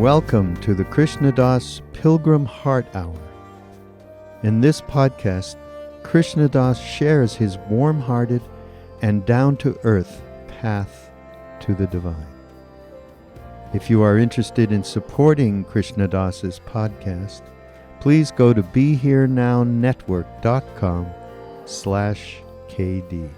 Welcome to the Krishna Das Pilgrim Heart Hour. In this podcast, Krishna Das shares his warm-hearted and down-to-earth path to the divine. If you are interested in supporting Krishna Das's podcast, please go to BeHereNowNetwork.com/KD.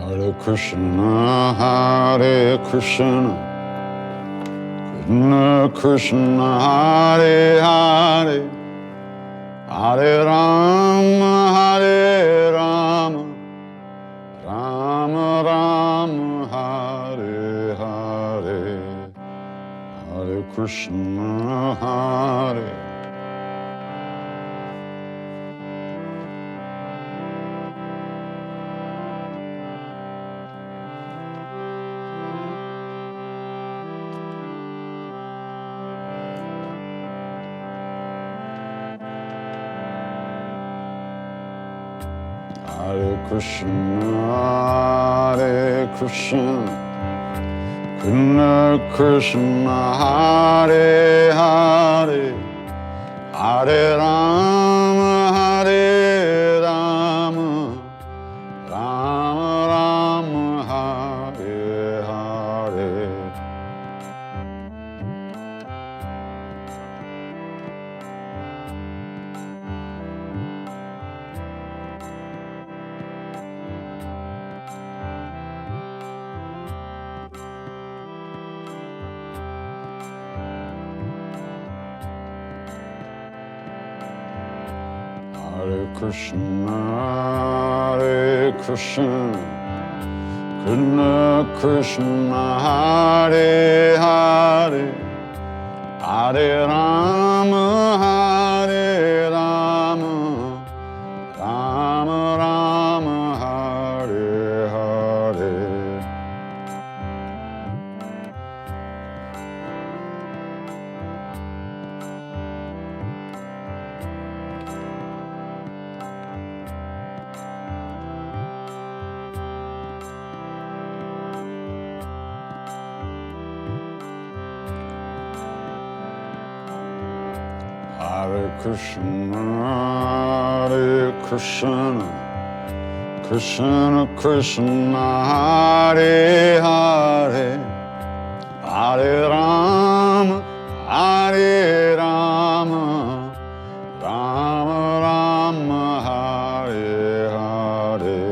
Hare Krishna, Hare Krishna, Krishna Krishna, Hare Hare, Hare Rama, Hare Rama, Rama Rama, Hare Hare, Hare Krishna, Hare. Hare Krishna, Hare Krishna, Krishna Krishna, Hare Hare, Hare Rama, Hare Rama, Rama Rama, Hare Hare. Hare Krishna, Hare Krishna, Krishna Krishna, Hare Hare, Hare Rama, Hare Rama, Rama Rama, Hare Hare. Hare Krishna, Hare Krishna, Krishna Krishna, Hare Hare, Hare Rama, Hare Rama, Rama Rama, Hare Hare.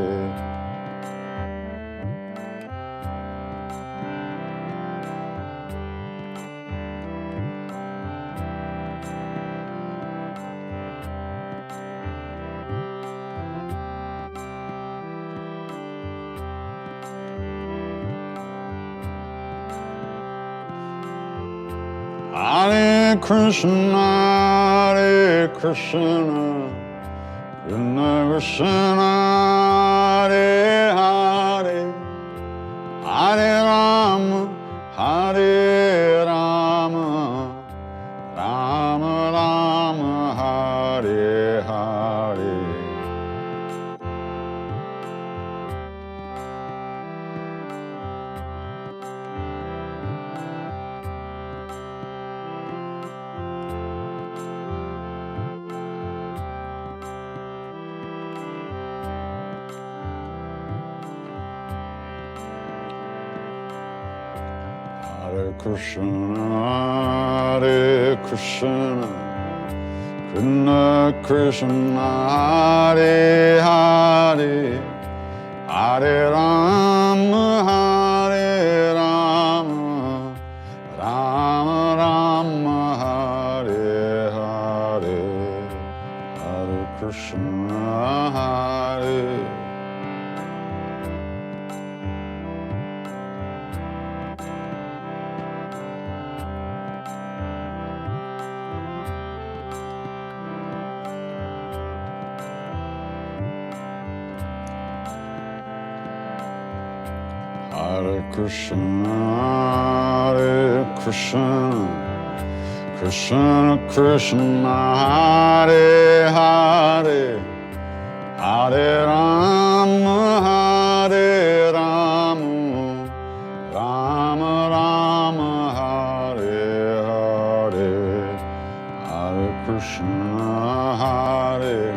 Hare Krishna, Hare Krishna, Krishna Krishna, Hare Hare, Hare Rama, Hare Rama, Rama Rama, Hare Hare. Hare Krishna, Hare Krishna, Krishna Krishna, Hare Hare, Hare Rama, Hare Rama, Rama Rama, Hare Hare, Hare Krishna, Hare. Hare Krishna, Krishna Krishna, Hare Hare, Hare Rama, Hare Rama, Rama Rama, Hare Hare, Hare Krishna, Hare.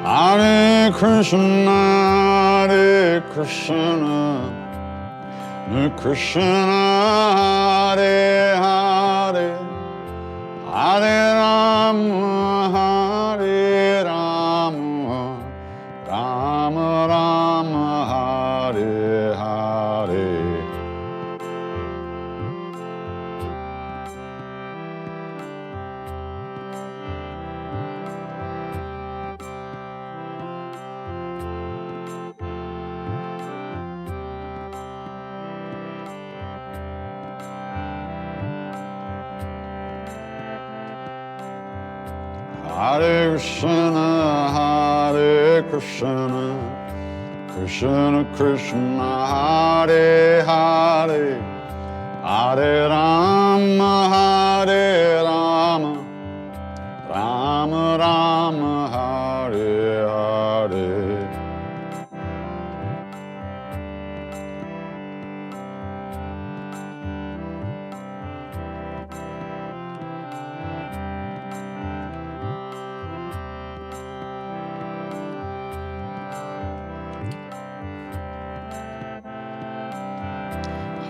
Hare Krishna, Krishna Hare Hare, Hare Rama, Hare Rama, Rama Rama, Hare Hare. Hare Krishna, Krishna Krishna, Hare Hare, Hare Rama, Hare Rama, Rama Rama, Hare Hare.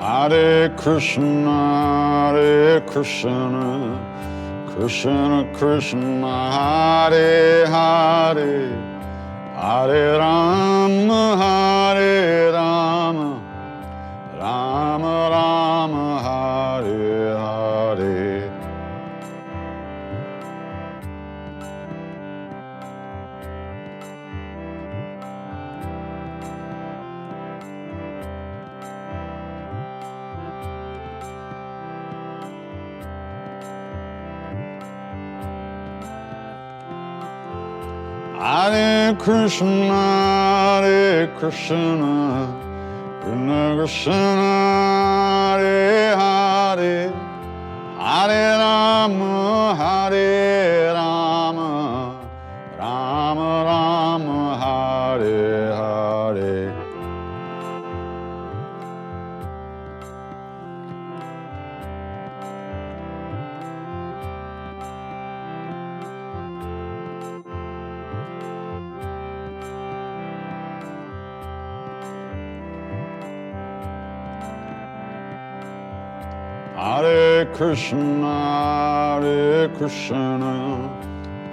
Hare Krishna, Krishna Krishna, Hare Hare, Hare Rama, Hare Rama, Rama Rama, Hare Hare. Hare Krishna, Krishna Krishna, Hare Hare, Hare Rama, Hare Rama, Rama Rama, Hare Hare. Hare Krishna,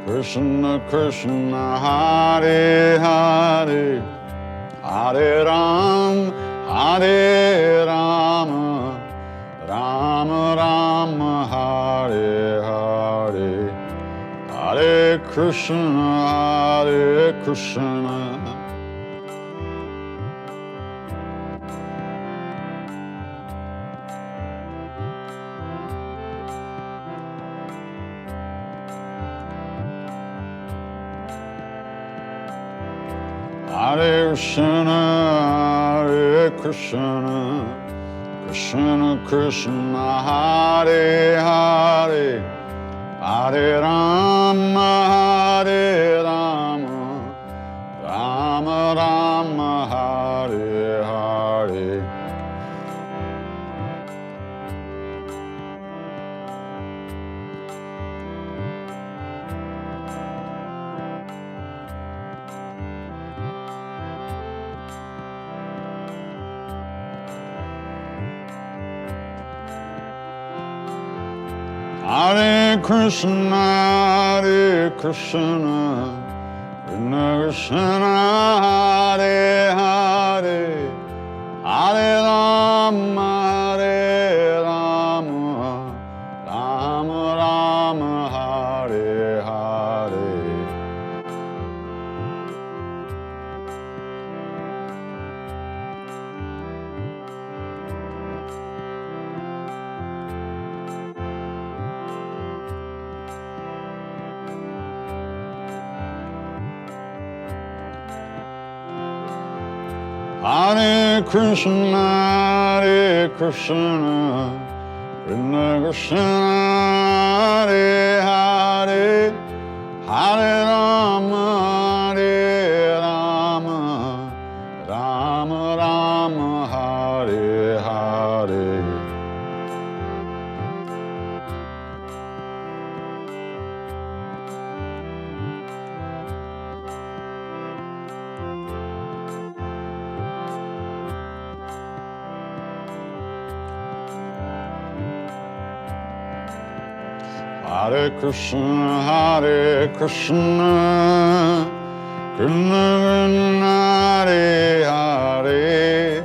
Krishna Krishna, Hare Hare, Hare Rama, Hare Rama, Rama Rama, Hare Hare. Hare Krishna, Krishna. Hare Krishna, Krishna Krishna, Hare Hare, Hare Rama, Hare Rama, Rama Rama, Hare Hare. Hare Krishna, Krishna Krishna, Hare Hare, Hare Rama, Hare Rama, Rama Rama, Hare Hare. Hare Krishna, Krishna Krishna, Hare Hare, Hare Rama, Hare Rama, Rama Rama, Hare Hare. Hare Krishna, Krishna Krishna, Hare Hare,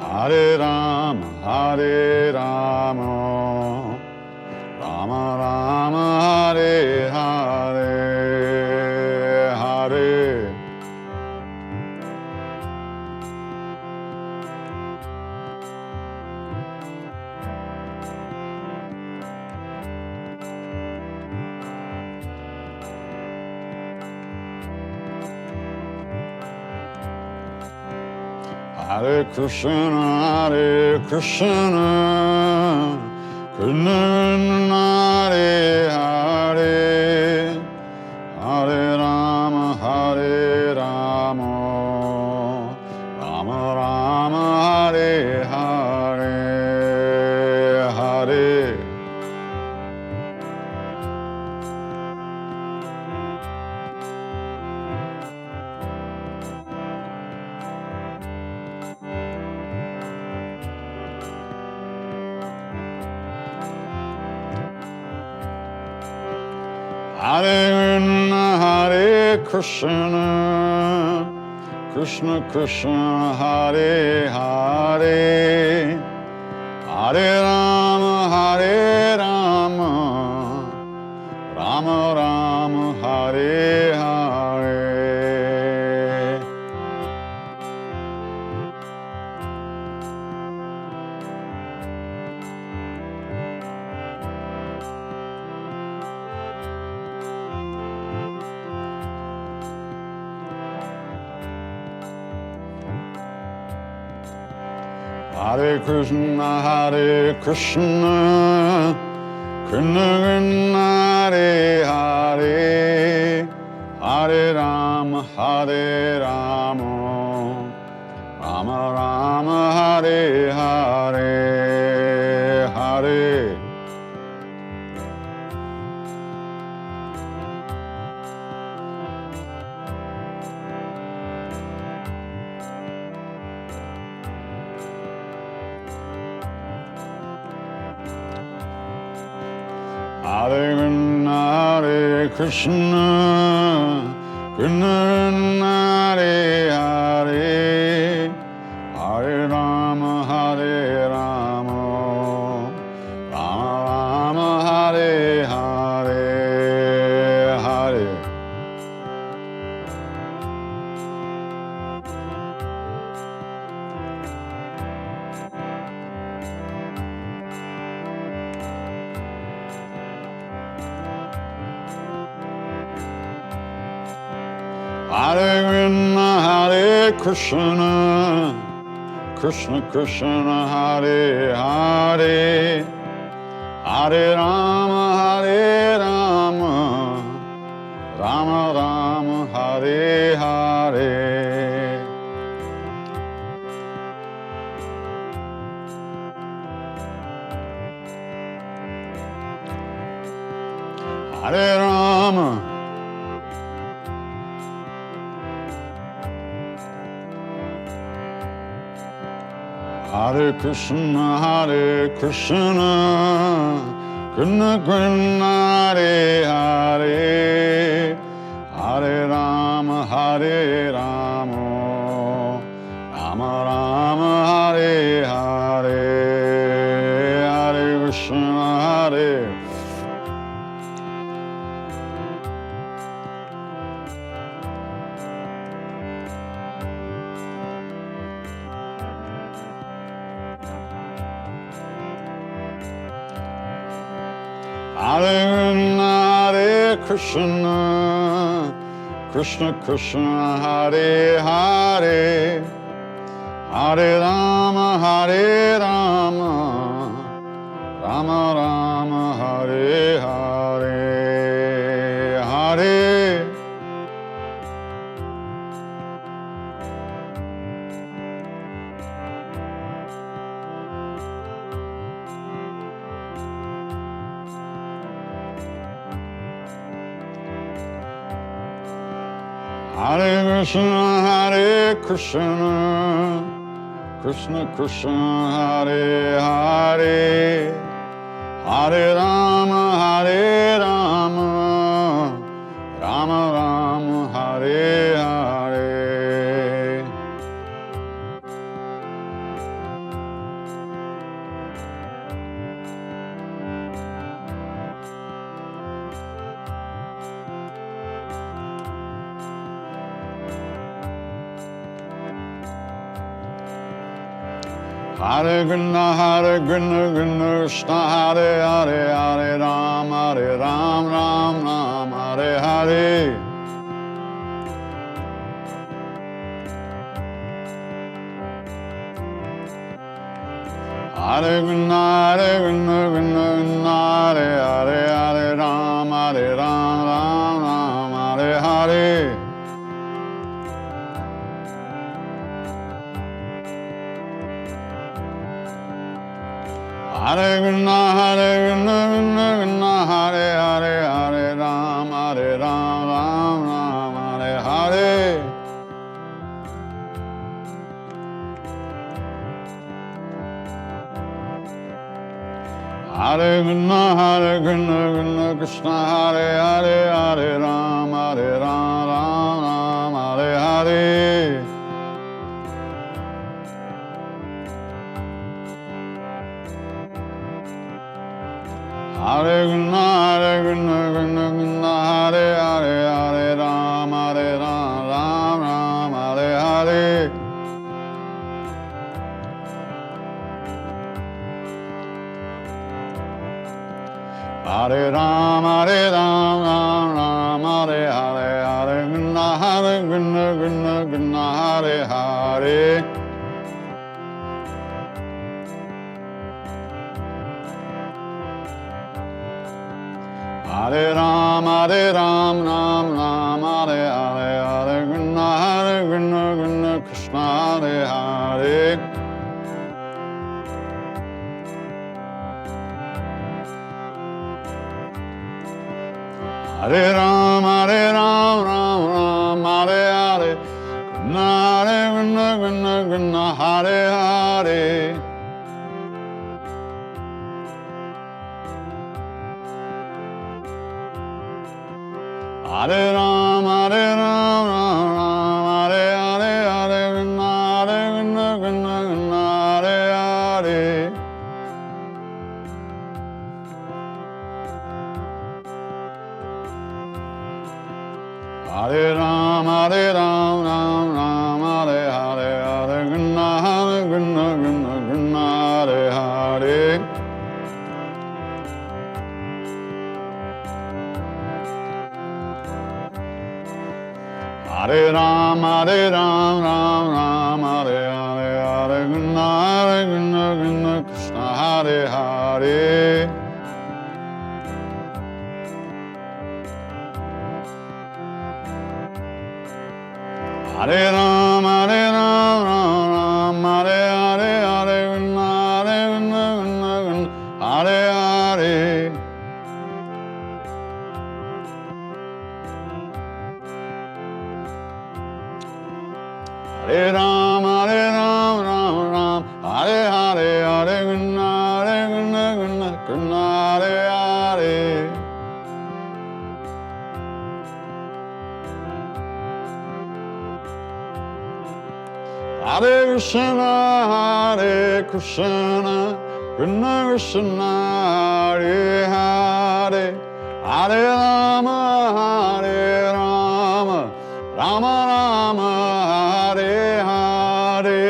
Hare Rama, Hare Rama, Rama Rama, Hare Hare, Hare. Hare Krishna, Krishna Krishna, Hare Hare, Hare Rama, Hare Rama, Rama Rama, Hare Hare, Hare. Hare Krishna, Krishna Krishna, Hare Hare, Hare Rama, Hare Rama, Rama Rama, Hare Hare. Hare Krishna, Krishna Krishna, Hare Hare, Hare Rama, Hare Rama, Rama Rama, Hare Hare, Hare. Hare Krishna, Krishna Hare Hare, Hare Rama, Hare Rama, Rama Rama, Hare Hare, Hare. Hare Krishna, Krishna Krishna, Hare Hare, Hare Rama, Hare Rama, Rama Rama, Hare Hare. Hare Rama, Hare Krishna, Krishna Krishna, Hare Hare, Hare Rama, Hare Rama, Rama Rama, Hare Hare, Hare Krishna, Hare. Hare Krishna, Krishna Krishna, Hare Hare, Hare Rama, Hare Rama, Rama Rama, Hare Hare, Hare. Hare Krishna, Hare Krishna, Krishna Krishna, Hare Hare, Hare Rama, Hare Rama, Rama Rama, Hare Hare. Hare Krishna, Krishna, Hare Hare, Hare Ram, Ram Ram, Hare Hare. Hare Krishna, Hare Hare, Hare Ram, Ram Ram, Hare Hare. Hare Krishna, Hare Hare, Hare Ram, Ram Ram, Hare Hare. Hare Krishna, Krishna Hare Hare, Hare Ram, Ram Hare Hare. Hare Krishna, Krishna Hare Hare, Hare Ram, Ram Hare Hare. Hare Ram, Ram Hare Hare, Hare Krishna, Krishna Hare Hare. Hare Ram, Ram Hare Hare, Hare Krishna, Krishna Hare Hare. Hare Ram, Ram Hare Hare, Krishna Hare Hare. Hare Ram, Ram Hare Hare, Hare Krishna, Hare Hare. Hare Ram, Ram Hare Hare, Hare Krishna, Hare Hare. Hare Ram, Ram Hare Hare, Hare Krishna, Hare Hare. Hare Ram, Ram Hare Hare, Hare Krishna, Hare Hare. Hare Ram, Ram Hare Hare, Hare Krishna, Krishna Hare Hare. Hare Krishna, Hare Krishna, Krishna Krishna, Hare Hare. Hare Rama, Hare Rama, Rama Rama, Hare Hare.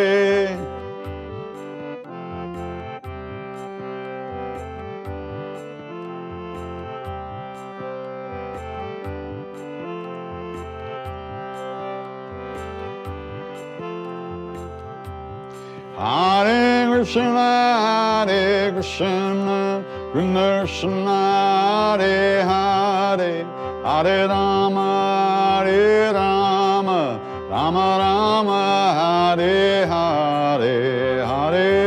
Hare Krishna, Krishna Krishna, Hare Hare, Hare Rama, Hare Rama, Rama Rama, Hare Hare, Hare.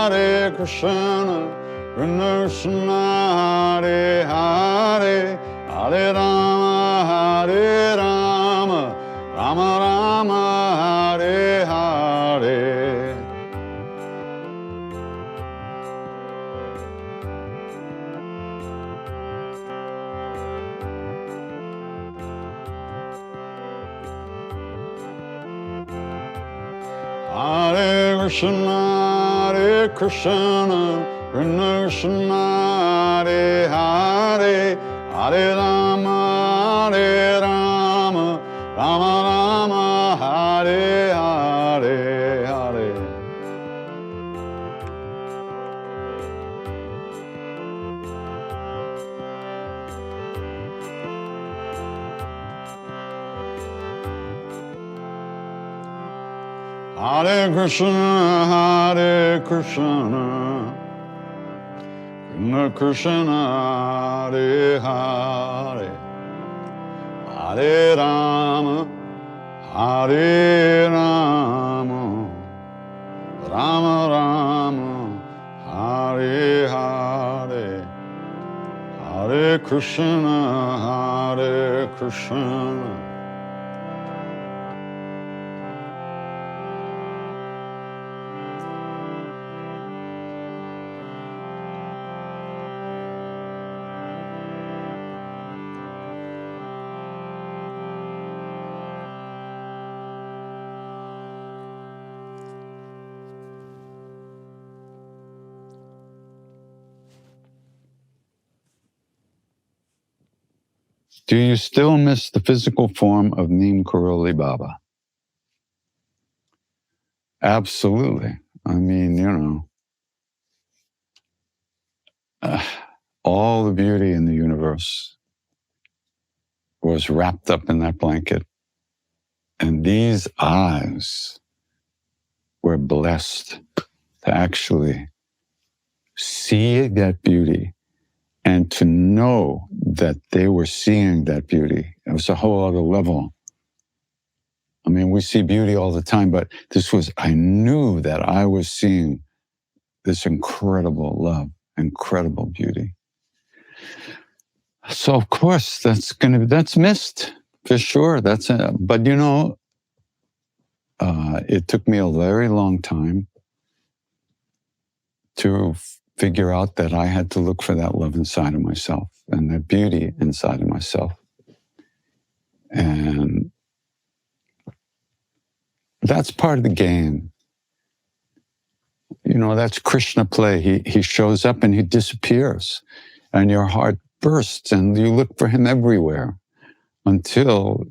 Hare Krishna, Krishna Krishna, Hare Hare, Hare Rama, Ram Ram, Hare Hare. Hare Krishna, Krishna Krishna, Hare Hare, Hare Rama, Ram Ram, Hare Hare. Hare Krishna, Hare Krishna, Krishna Krishna, Hare Hare, Hare Rama, Hare Rama, Rama Rama, Hare Hare. Hare Krishna, Hare Krishna, Krishna Krishna, Hare Hare, Hare Rama, Hare Rama, Rama Rama, Hare Hare, Hare. Hare Krishna, Hare Krishna, Krishna Krishna, Hare Hare, Hare Rama, Hare Rama, Rama Rama, Hare Hare, Hare Krishna, Hare Krishna. Do you still miss the physical form of Neem Karoli Baba? Absolutely. I mean, all the beauty in the universe was wrapped up in that blanket. And these eyes were blessed to actually see that beauty and to know that they were seeing that beauty. It was a whole other level. I mean, we see beauty all the time, but I knew that I was seeing this incredible love, incredible beauty. So of course, that's missed for sure. But it took me a very long time to figure out that I had to look for that love inside of myself and that beauty inside of myself. And that's part of the game. That's Krishna play. He shows up and he disappears, and your heart bursts and you look for him everywhere until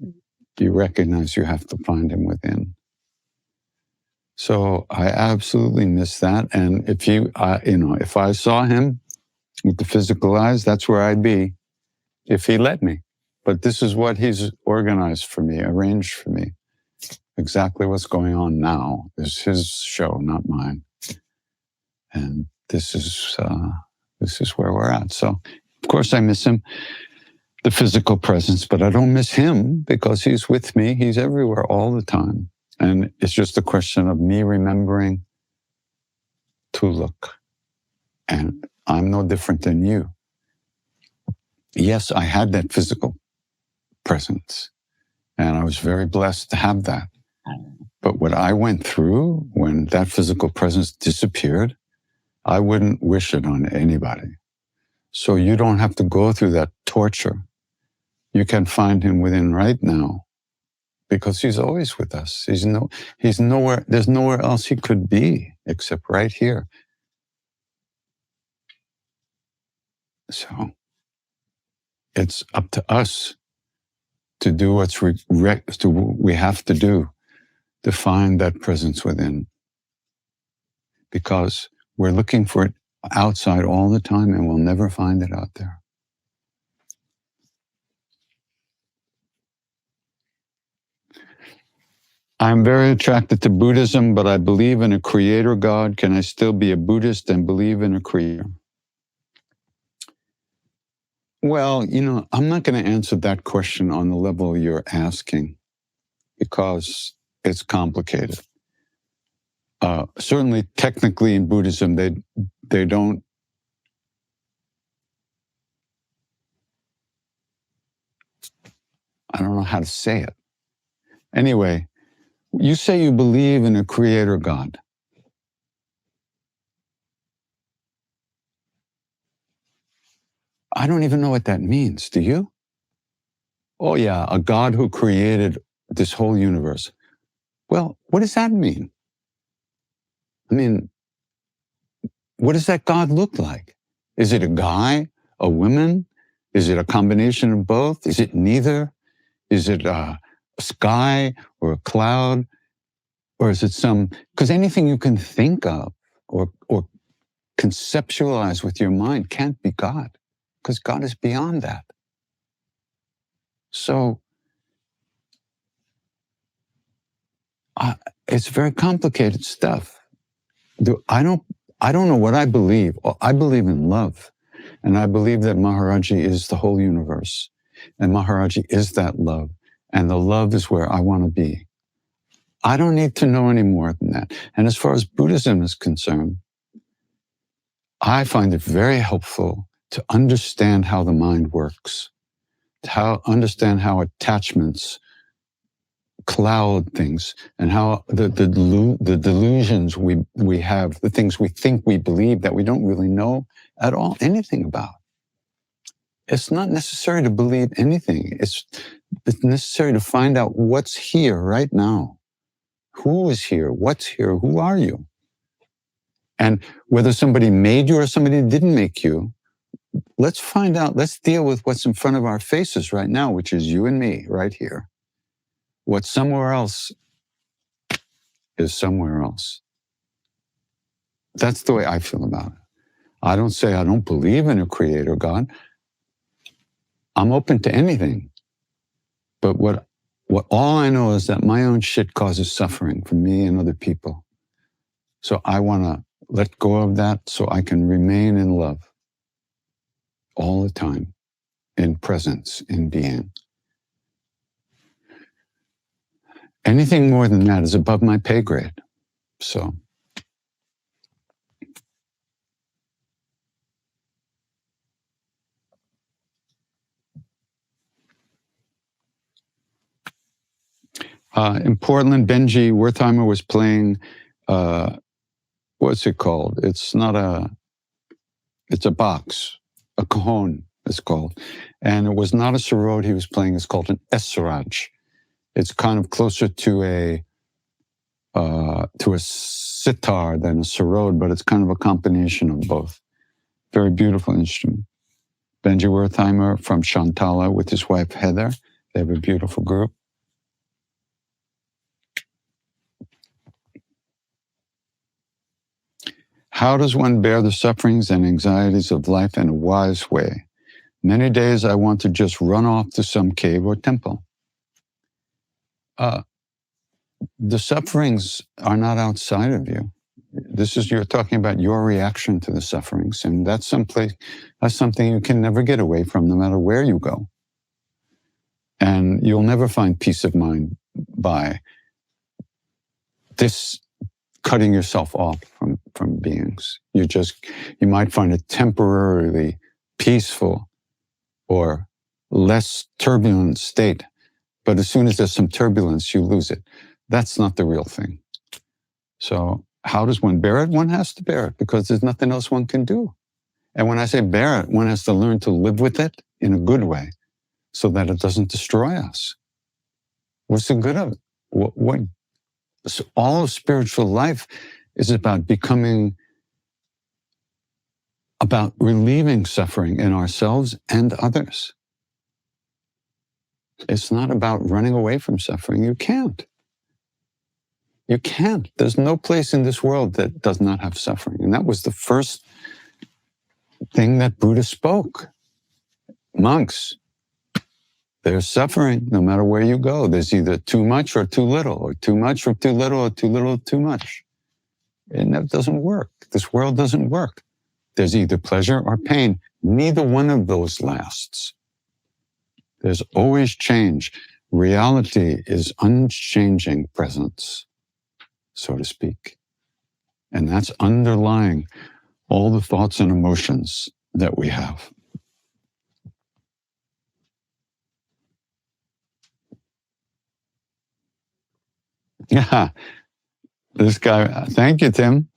you recognize you have to find him within. So I absolutely miss that. And if I saw him with the physical eyes, that's where I'd be if he let me. But this is what he's organized for me, arranged for me. Exactly what's going on now is his show, not mine. And this is where we're at. So, of course, I miss him, the physical presence, but I don't miss him because he's with me. He's everywhere all the time. And it's just a question of me remembering to look. And I'm no different than you. Yes, I had that physical presence, and I was very blessed to have that. But what I went through when that physical presence disappeared, I wouldn't wish it on anybody. So you don't have to go through that torture. You can find him within right now, because he's always with us. He's nowhere, there's nowhere else he could be except right here. So it's up to us to do what's we have to do to find that presence within, because we're looking for it outside all the time and we'll never find it out there. I'm very attracted to Buddhism, but I believe in a creator God. Can I still be a Buddhist and believe in a creator? Well, I'm not going to answer that question on the level you're asking, because it's complicated. Certainly, technically in Buddhism, they don't. I don't know how to say it. Anyway, you say you believe in a creator God. I don't even know what that means. Do you? Oh yeah, a God who created this whole universe. Well, what does that mean? I mean, what does that God look like? Is it a guy, a woman? Is it a combination of both? Is it neither? Is it a sky or a cloud? Or is it because anything you can think of or conceptualize with your mind can't be God, because God is beyond that. So it's very complicated stuff. I don't know what I believe. I believe in love. And I believe that Maharaji is the whole universe. And Maharaji is that love. And the love is where I want to be. I don't need to know any more than that. And as far as Buddhism is concerned, I find it very helpful to understand how the mind works, to understand how attachments cloud things, and how the delusions we have, the things we think we believe that we don't really know at all anything about. It's not necessary to believe anything. It's necessary to find out what's here right now. Who is here? What's here? Who are you? And whether somebody made you or somebody didn't make you, let's find out, let's deal with what's in front of our faces right now, which is you and me right here. What's somewhere else is somewhere else. That's the way I feel about it. I don't say I don't believe in a creator God. I'm open to anything. But what all I know is that my own shit causes suffering for me and other people. So I want to let go of that so I can remain in love all the time, in presence, in being. Anything more than that is above my pay grade. So. In Portland, Benji Wertheimer was playing, what's it called? It's a box, a cajon it's called. And it was not a sarod he was playing, it's called an esraj. It's kind of closer to a sitar than a sarod, but it's kind of a combination of both. Very beautiful instrument. Benji Wertheimer from Shantala with his wife Heather. They have a beautiful group. How does one bear the sufferings and anxieties of life in a wise way? Many days I want to just run off to some cave or temple. The sufferings are not outside of you. You're talking about your reaction to the sufferings, and that's something you can never get away from, no matter where you go. And you'll never find peace of mind by cutting yourself off from beings. You might find it temporarily peaceful or less turbulent state, but as soon as there's some turbulence, you lose it. That's not the real thing. So how does one bear it? One has to bear it because there's nothing else one can do. And when I say bear it, one has to learn to live with it in a good way so that it doesn't destroy us. What's the good of it? What so all of spiritual life is about about relieving suffering in ourselves and others. It's not about running away from suffering. You can't. You can't. There's no place in this world that does not have suffering. And that was the first thing that Buddha spoke. Monks, there's suffering no matter where you go. There's either too much or too little, or too much or too little, or too little or too much. And that doesn't work. This world doesn't work. There's either pleasure or pain. Neither one of those lasts. There's always change. Reality is unchanging presence, so to speak. And that's underlying all the thoughts and emotions that we have. Yeah, this guy, thank you, Tim.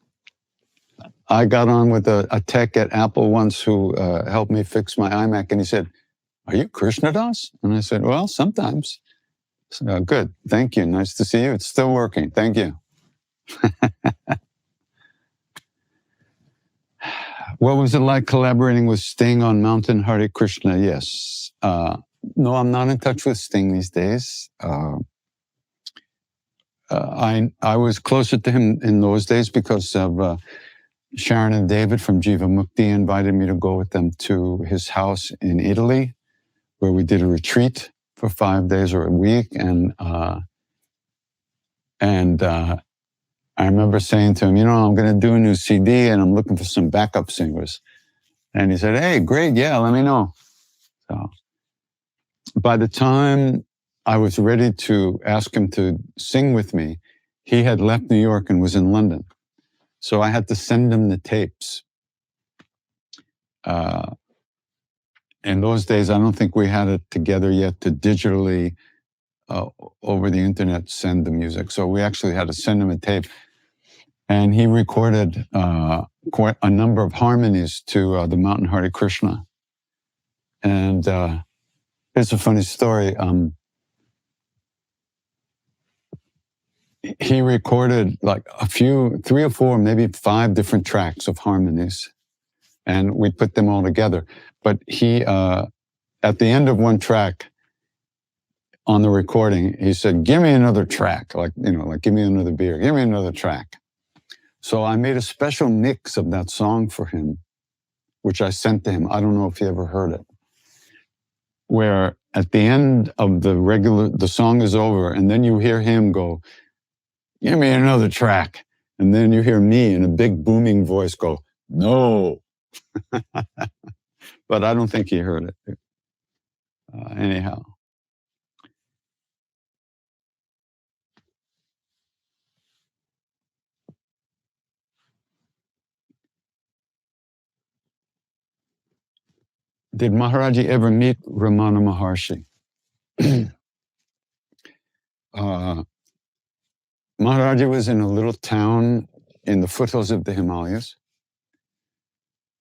I got on with a tech at Apple once who helped me fix my iMac, and he said, "Are you Krishna Das?" And I said, "Well, sometimes." So, good, thank you, nice to see you. It's still working, thank you. What was it like collaborating with Sting on Mountain Hare Krishna? Yes. No, I'm not in touch with Sting these days. I was closer to him in those days because of Sharon and David from Jiva Mukti invited me to go with them to his house in Italy, where we did a retreat for 5 days or a week. And I remember saying to him, I'm going to do a new CD and I'm looking for some backup singers. And he said, "Hey, great, yeah, let me know." So by the time I was ready to ask him to sing with me, he had left New York and was in London. So I had to send him the tapes. In those days, I don't think we had it together yet to digitally, over the internet, send the music. So we actually had to send him a tape. And he recorded quite a number of harmonies to the Mountain Hare Krishna. And here's a funny story. He recorded like 3 or 4, maybe 5 different tracks of harmonies, and we put them all together. But he, at the end of one track on the recording, he said, "Give me another track," like give me another beer, give me another track. So I made a special mix of that song for him, which I sent to him. I don't know if he ever heard it, where at the end of the song is over, and then you hear him go, "Give me another track." And then you hear me in a big booming voice go, "No." But I don't think he heard it. Anyhow. Did Maharaji ever meet Ramana Maharshi? Maharaji was in a little town in the foothills of the Himalayas.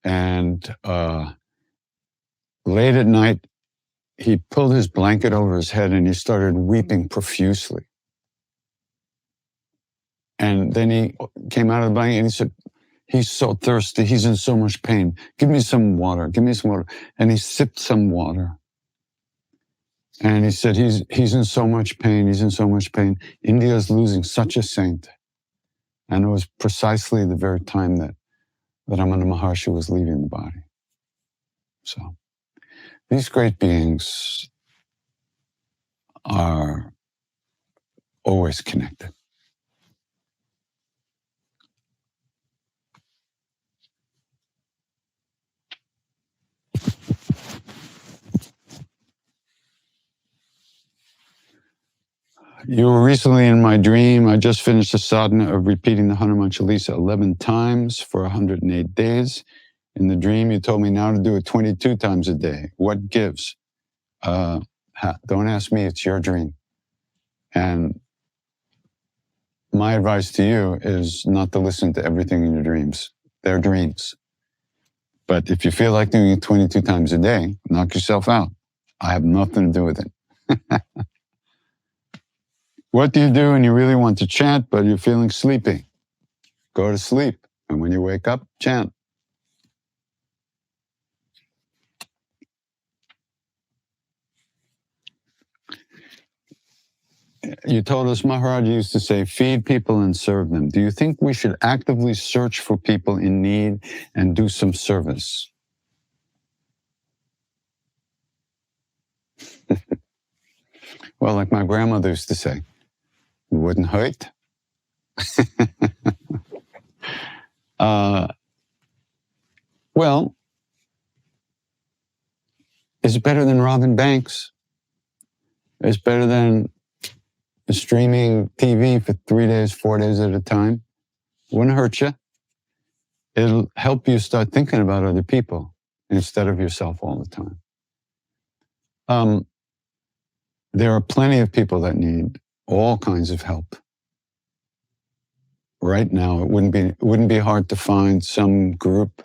And late at night, he pulled his blanket over his head and he started weeping profusely. And then he came out of the blanket and he said, "He's so thirsty. He's in so much pain. Give me some water. Give me some water." And he sipped some water. And he said, he's in so much pain. He's in so much pain. India is losing such a saint. And it was precisely the very time that Ramana Maharshi was leaving the body. So these great beings are always connected. You were recently in my dream. I just finished a sadhana of repeating the Hanuman Chalisa 11 times for 108 days. In the dream, you told me now to do it 22 times a day. What gives? Don't ask me, it's your dream. And my advice to you is not to listen to everything in your dreams. They're dreams. But if you feel like doing it 22 times a day, knock yourself out. I have nothing to do with it. What do you do when you really want to chant, but you're feeling sleepy? Go to sleep. And when you wake up, chant. You told us Maharaj-ji used to say, feed people and serve them. Do you think we should actively search for people in need and do some service? Well, like my grandmother used to say, it wouldn't hurt. Well, it's better than robbing banks. It's better than streaming TV for 3 days, 4 days at a time. It wouldn't hurt you. It'll help you start thinking about other people instead of yourself all the time. There are plenty of people that need all kinds of help. Right now, it wouldn't be hard to find some group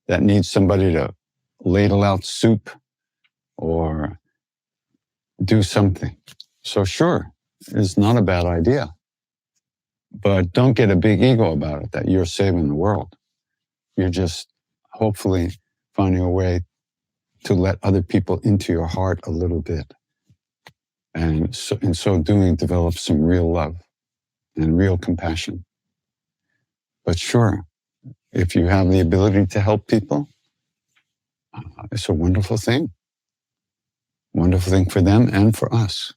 that needs somebody to ladle out soup or do something. So sure, it's not a bad idea. But don't get a big ego about it that you're saving the world. You're just hopefully finding a way to let other people into your heart a little bit. And so, in so doing, develop some real love and real compassion. But sure, if you have the ability to help people, it's a wonderful thing. Wonderful thing for them and for us.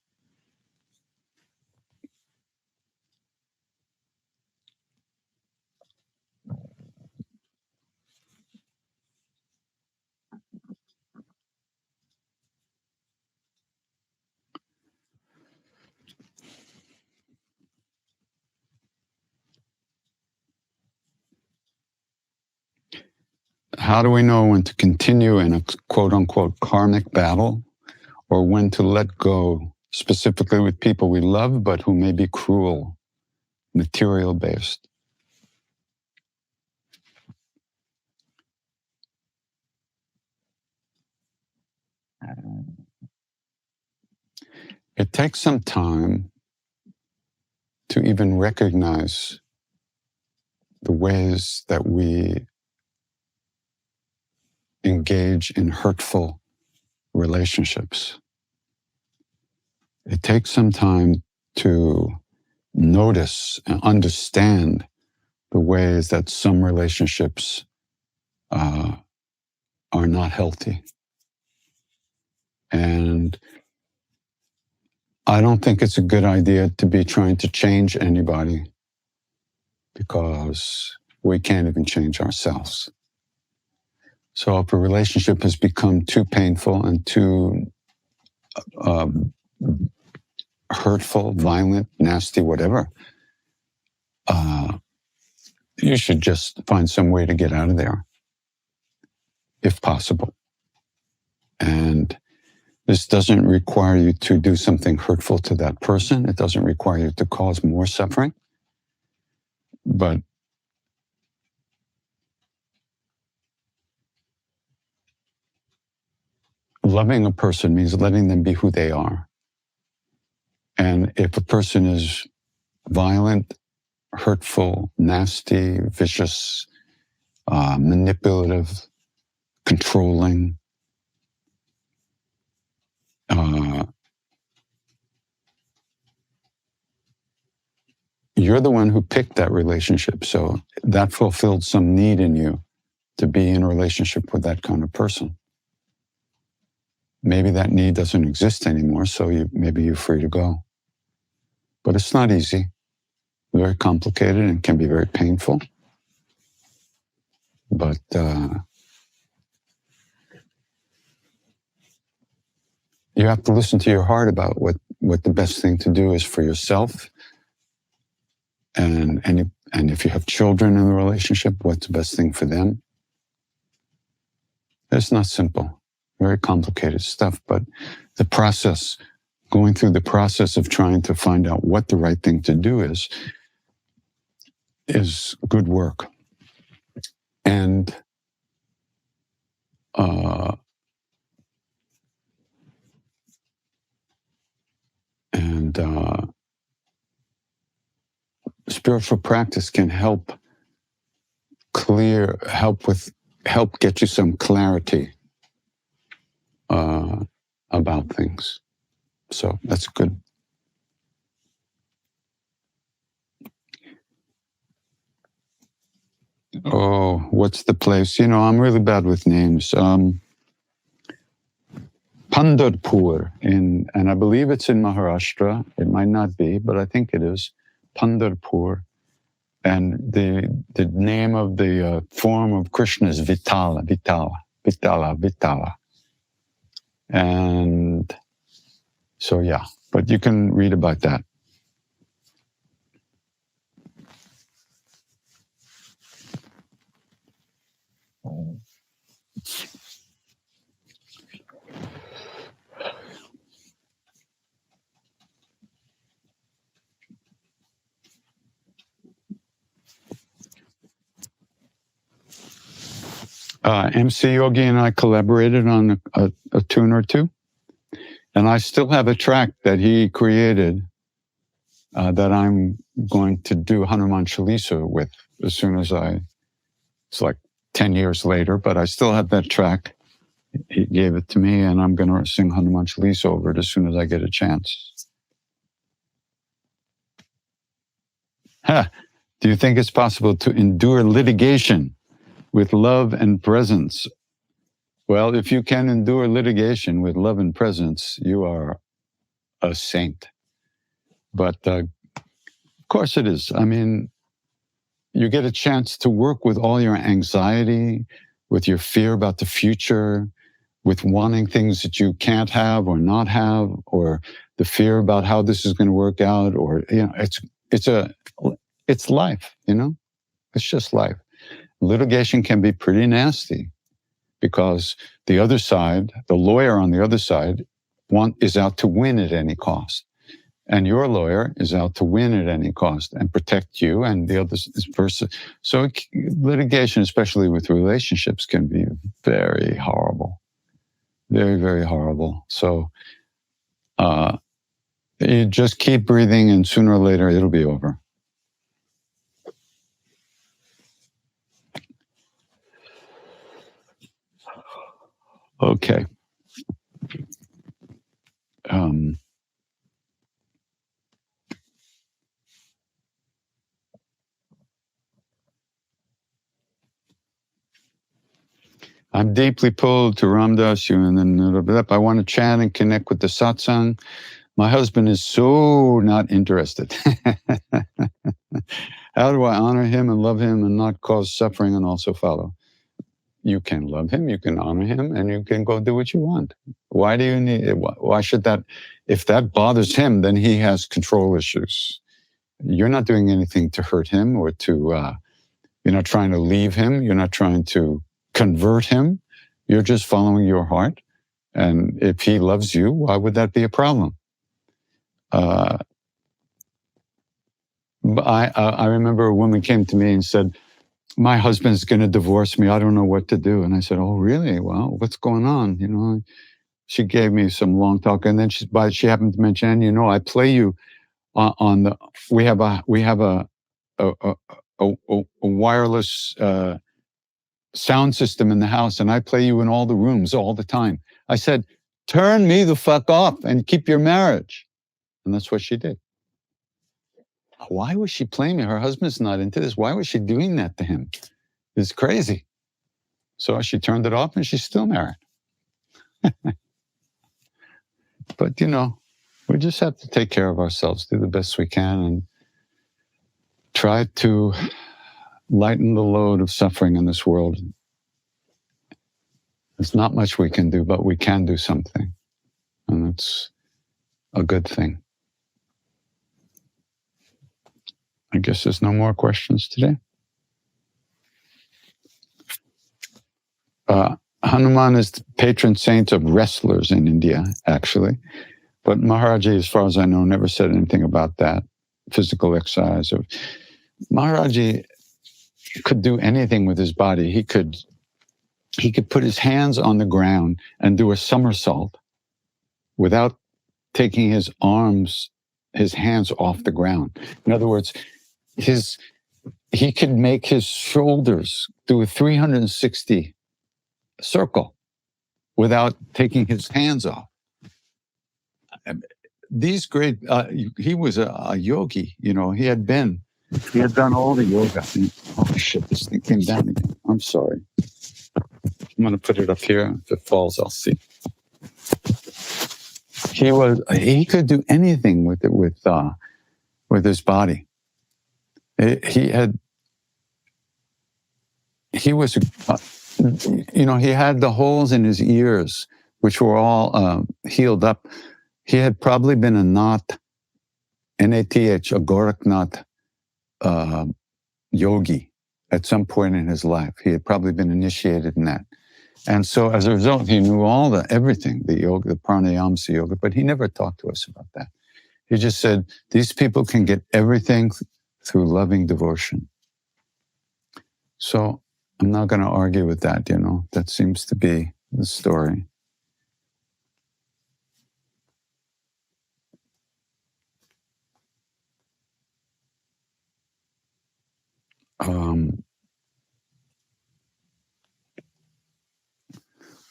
How do we know when to continue in a quote-unquote karmic battle or when to let go, specifically with people we love but who may be cruel, material-based? It takes some time to even recognize the ways that we engage in hurtful relationships. It takes some time to notice and understand the ways that some relationships are not healthy. And I don't think it's a good idea to be trying to change anybody because we can't even change ourselves. So if a relationship has become too painful and too hurtful, violent, nasty, whatever, you should just find some way to get out of there, if possible. And this doesn't require you to do something hurtful to that person. It doesn't require you to cause more suffering. But loving a person means letting them be who they are. And if a person is violent, hurtful, nasty, vicious, manipulative, controlling, you're the one who picked that relationship. So that fulfilled some need in you to be in a relationship with that kind of person. Maybe that need doesn't exist anymore, so maybe you're free to go. But it's not easy, very complicated, and can be very painful. But you have to listen to your heart about what the best thing to do is for yourself. And if you have children in the relationship, what's the best thing for them? It's not simple, very complicated stuff, but the process, going through the process of trying to find out what the right thing to do is, is good work. And spiritual practice can help get you some clarity about things. So that's good. Oh, what's the place? I'm really bad with names. Pandharpur and I believe it's in Maharashtra. It might not be, but I think it is. Pandharpur. And the name of the form of Krishna is Vitala. And so, yeah, but you can read about that. MC Yogi and I collaborated on a tune or two. And I still have a track that he created that I'm going to do Hanuman Chalisa with as soon as it's like 10 years later, but I still have that track. He gave it to me, and I'm going to sing Hanuman Chalisa over it as soon as I get a chance. Do you think it's possible to endure litigation with love and presence? Well, if you can endure litigation with love and presence, you are a saint. But of course it is. I mean, you get a chance to work with all your anxiety, with your fear about the future, with wanting things that you can't have or not have, or the fear about how this is going to work out, or, it's life, it's just life. Litigation can be pretty nasty because the other side, the lawyer on the other side, is out to win at any cost. And your lawyer is out to win at any cost and protect you and the other person. So litigation, especially with relationships, can be very horrible. Very, very horrible. So you just keep breathing, and sooner or later it'll be over. Okay. I'm deeply pulled to Ram Dass, and then I want to chant and connect with the satsang. My husband is so not interested. How do I honor him and love him and not cause suffering and also follow? You can love him, you can honor him, and you can go do what you want. Why do you need it? Why should that? If that bothers him, then he has control issues. You're not doing anything to hurt him or to, you're not trying to leave him. You're not trying to convert him. You're just following your heart. And if he loves you, why would that be a problem? I remember a woman came to me and said, my husband's going to divorce me. I don't know what to do. And I said, oh, really? Well, what's going on? She gave me some long talk. And then she happened to mention, I play you on the, we have a wireless sound system in the house, and I play you in all the rooms all the time. I said, turn me the fuck off and keep your marriage. And that's what she did. Why was she playing me? Her husband's not into this. Why was she doing that to him? It's crazy. So she turned it off, and she's still married. But, we just have to take care of ourselves, do the best we can, and try to lighten the load of suffering in this world. There's not much we can do, but we can do something. And it's a good thing. I guess there's no more questions today. Hanuman is the patron saint of wrestlers in India, actually. But Maharaj-ji, as far as I know, never said anything about that. Physical exercise. Maharaj-ji could do anything with his body. He could put his hands on the ground and do a somersault without taking his hands off the ground. In other words, he could make his shoulders do a 360 circle without taking his hands off. These great, he was a yogi, he had done all the yoga. Oh shit, this thing came down again. I'm sorry. I'm going to put it up here. If it falls, I'll see. He could do anything with it, with his body. He had the holes in his ears, which were all healed up. He had probably been a Nath, N-A-T-H, a Gorakhnath yogi at some point in his life. He had probably been initiated in that. And so as a result, he knew everything, the yoga, the pranayams, the yoga, but he never talked to us about that. He just said, these people can get everything through loving devotion. So I'm not going to argue with that, that seems to be the story.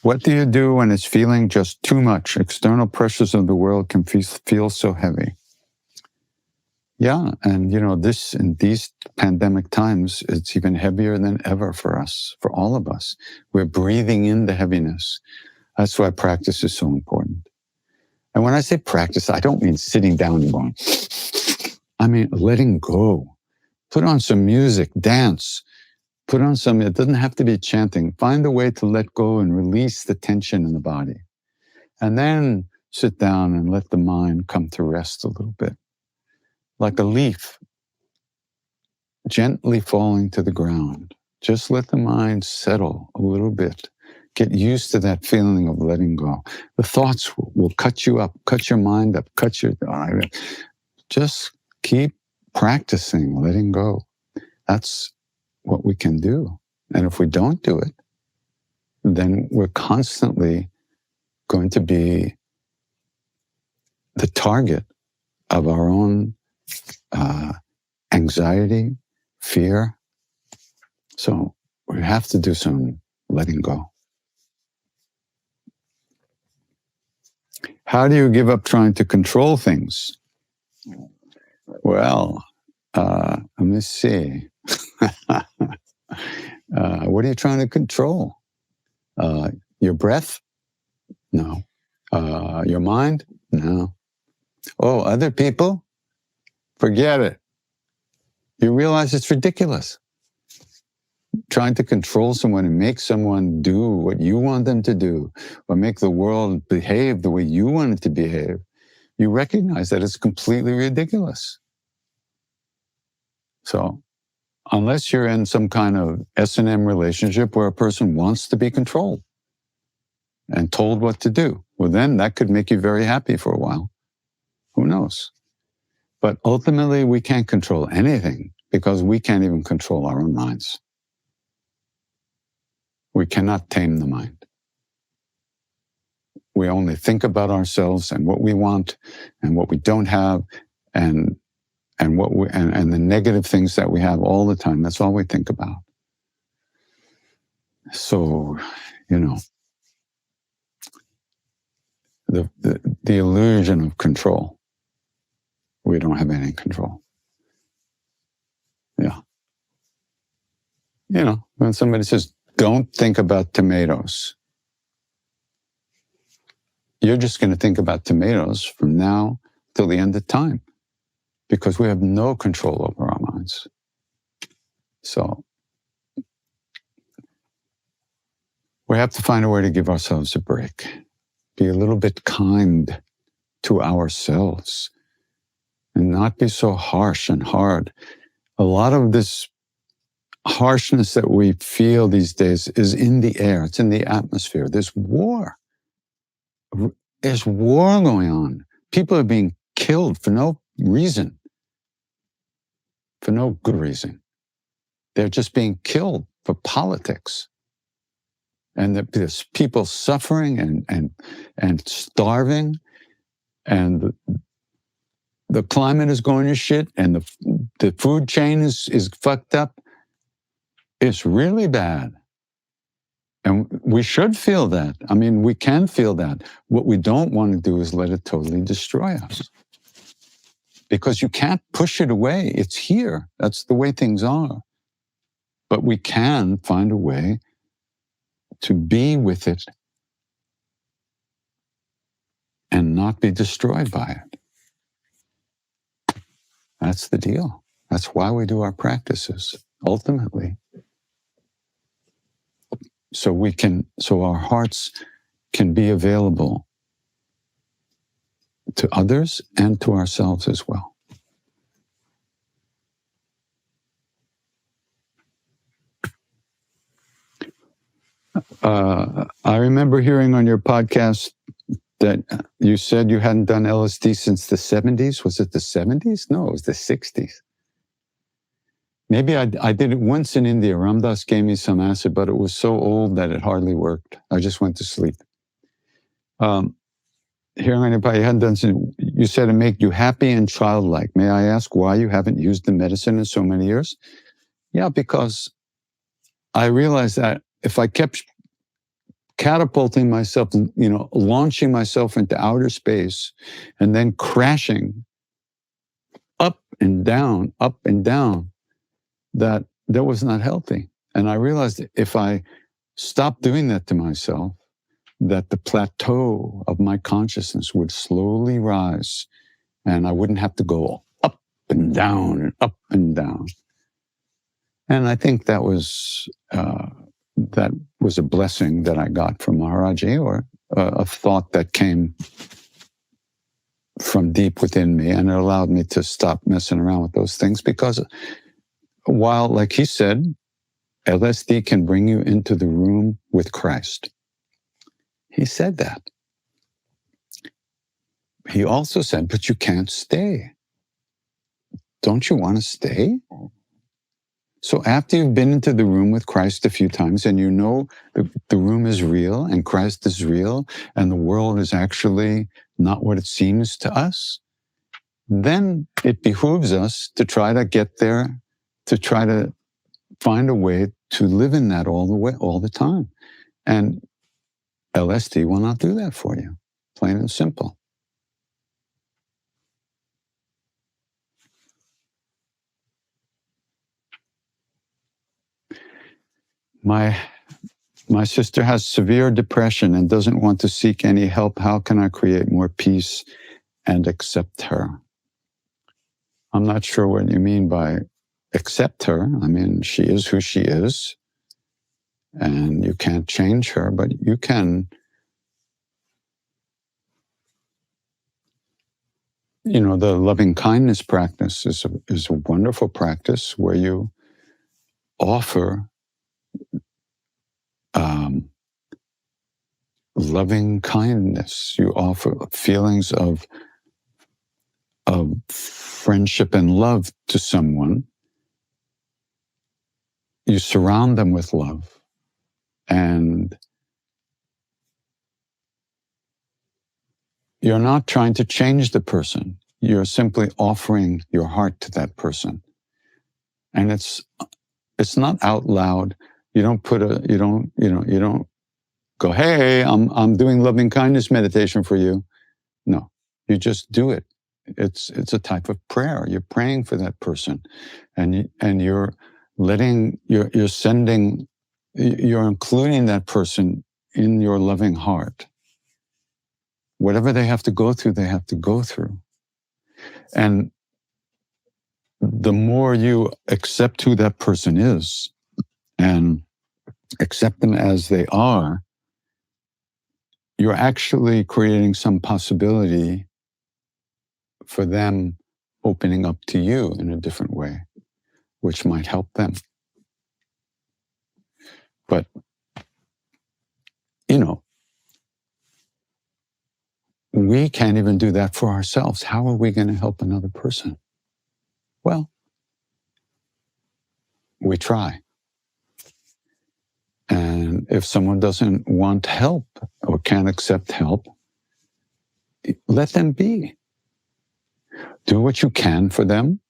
What do you do when it's feeling just too much? External pressures of the world can feel so heavy. Yeah, and in these pandemic times, it's even heavier than ever for us, for all of us. We're breathing in the heaviness. That's why practice is so important. And when I say practice, I don't mean sitting down and going, I mean letting go. Put on some music, dance. Put on it doesn't have to be chanting. Find a way to let go and release the tension in the body. And then sit down and let the mind come to rest a little bit. Like a leaf gently falling to the ground. Just let the mind settle a little bit. Get used to that feeling of letting go. The thoughts will cut you up, cut your mind up, just keep practicing letting go. That's what we can do. And if we don't do it, then we're constantly going to be the target of our own anxiety, fear. So we have to do some letting go. How do you give up trying to control things? Well, let me see. What are you trying to control? Your breath? No. Your mind? No. Oh, other people? Forget it. You realize it's ridiculous. Trying to control someone and make someone do what you want them to do, or make the world behave the way you want it to behave, you recognize that it's completely ridiculous. So, unless you're in some kind of S&M relationship where a person wants to be controlled and told what to do, well, then that could make you very happy for a while. Who knows? But ultimately, we can't control anything because we can't even control our own minds. We cannot tame the mind. We only think about ourselves and what we want and what we don't have and the negative things that we have all the time. That's all we think about. So, the illusion of control. We don't have any control. Yeah. When somebody says, don't think about tomatoes, you're just going to think about tomatoes from now till the end of time because we have no control over our minds. So we have to find a way to give ourselves a break, be a little bit kind to ourselves and not be so harsh and hard. A lot of this harshness that we feel these days is in the air. It's in the atmosphere. There's war. There's war going on. People are being killed for no reason. for no good reason. They're just being killed for politics. And there's people suffering and starving, and the climate is going to shit, and the food chain is fucked up. It's really bad. And we should feel that. I mean, we can feel that. What we don't want to do is let it totally destroy us. Because you can't push it away. It's here. That's the way things are. But we can find a way to be with it and not be destroyed by it. That's the deal. That's why we do our practices, ultimately. So our hearts can be available to others and to ourselves as well. I remember hearing on your podcast that you said you hadn't done LSD since the 70s. Was it the 70s? No, it was the 60s. Maybe I did it once in India. Ram Dass gave me some acid, but it was so old that it hardly worked. I just went to sleep. Hearing anybody hadn't done something, you said it make you happy and childlike. May I ask why you haven't used the medicine in so many years? Yeah, because I realized that if I kept catapulting myself, launching myself into outer space and then crashing up and down, that was not healthy. And I realized that if I stopped doing that to myself, that the plateau of my consciousness would slowly rise and I wouldn't have to go up and down and up and down. And I think that was a blessing that I got from Maharaj-ji, or a thought that came from deep within me, and it allowed me to stop messing around with those things. Because while, like he said, LSD can bring you into the room with Christ, he said that. He also said, but you can't stay. Don't you want to stay? So after you've been into the room with Christ a few times and you know the room is real and Christ is real and the world is actually not what it seems to us, then it behooves us to try to get there, to try to find a way to live in that all the time. And LSD will not do that for you, plain and simple. My sister has severe depression and doesn't want to seek any help. How can I create more peace and accept her? I'm not sure what you mean by accept her. I mean, she is who she is, and you can't change her, but you can, the loving kindness practice is a wonderful practice where you offer loving kindness. You offer feelings of friendship and love to someone. You surround them with love, and you're not trying to change the person. You're simply offering your heart to that person. And it's not out loud. You don't go, hey, I'm doing loving kindness meditation for you. No, you just do it. It's a type of prayer. You're praying for that person, and you're including that person in your loving heart. Whatever they have to go through, they have to go through. And the more you accept who that person is and accept them as they are, you're actually creating some possibility for them opening up to you in a different way, which might help them. But, we can't even do that for ourselves. How are we going to help another person? Well, we try. And if someone doesn't want help or can't accept help, let them be. Do what you can for them,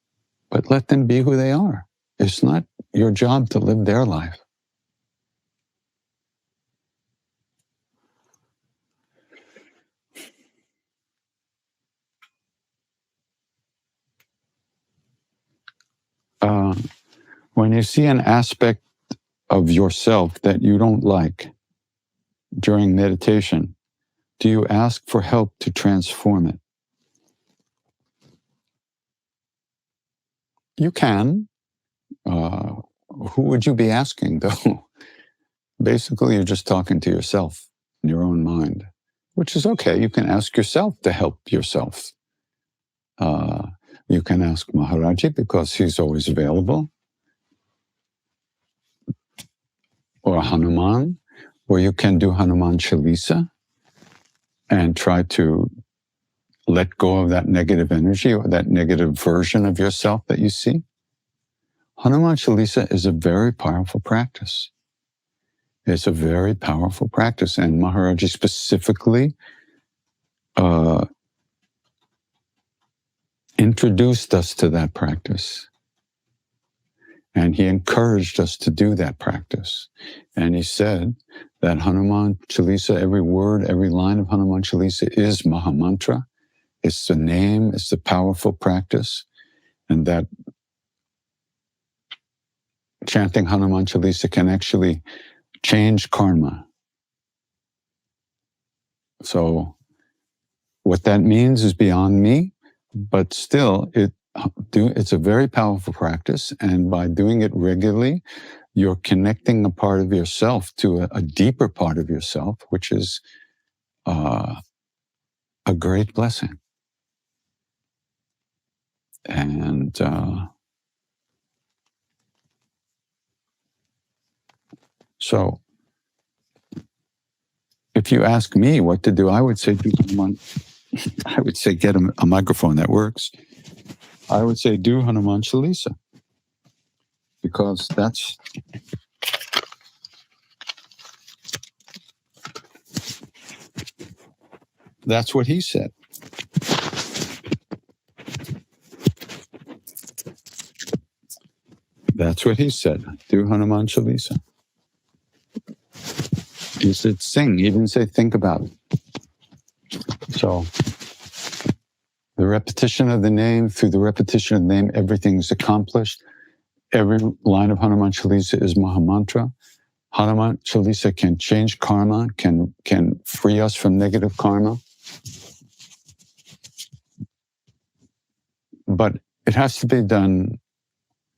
but let them be who they are. It's not your job to live their life. When you see an aspect of yourself that you don't like during meditation, do you ask for help to transform it? You can. Who would you be asking, though? Basically, you're just talking to yourself in your own mind, which is okay. You can ask yourself to help yourself. You can ask Maharaji because he's always available, or Hanuman, or you can do Hanuman Chalisa and try to let go of that negative energy or that negative version of yourself that you see. Hanuman Chalisa is a very powerful practice. It's a very powerful practice, and Maharaji specifically introduced us to that practice. And he encouraged us to do that practice. And he said that Hanuman Chalisa, every word, every line of Hanuman Chalisa is Mahamantra. It's the name, it's the powerful practice. And that chanting Hanuman Chalisa can actually change karma. So what that means is beyond me, but still it's a very powerful practice. And by doing it regularly, you're connecting a part of yourself to a deeper part of yourself, which is a great blessing. And so if you ask me what to do, I would say I would say get a microphone that works. I would say do Hanuman Chalisa, because that's what he said. That's what he said. Do Hanuman Chalisa. He said sing. He didn't say think about it. So the repetition of the name, through the repetition of the name, everything is accomplished. Every line of Hanuman Chalisa is Mahamantra. Hanuman Chalisa can change karma, can free us from negative karma. But it has to be done.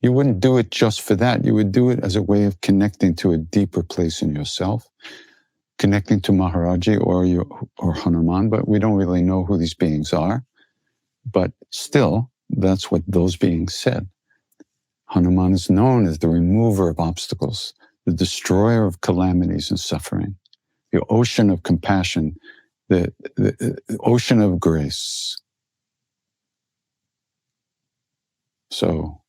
You wouldn't do it just for that. You would do it as a way of connecting to a deeper place in yourself, connecting to Maharaji or Hanuman, but we don't really know who these beings are. But still, that's what those beings said. Hanuman is known as the remover of obstacles, the destroyer of calamities and suffering, the ocean of compassion, the ocean of grace. So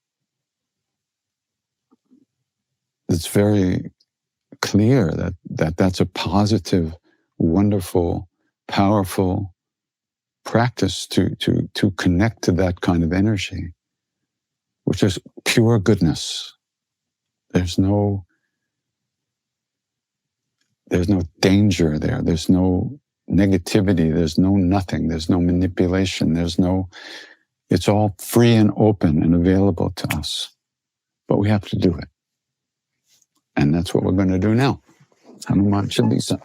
it's very clear that that's a positive, wonderful, powerful practice to connect to that kind of energy, which is pure goodness. There's no danger there. There's no negativity. There's no nothing. There's no manipulation. It's all free and open and available to us. But we have to do it. And that's what we're going to do now. Hanuman Chalisa.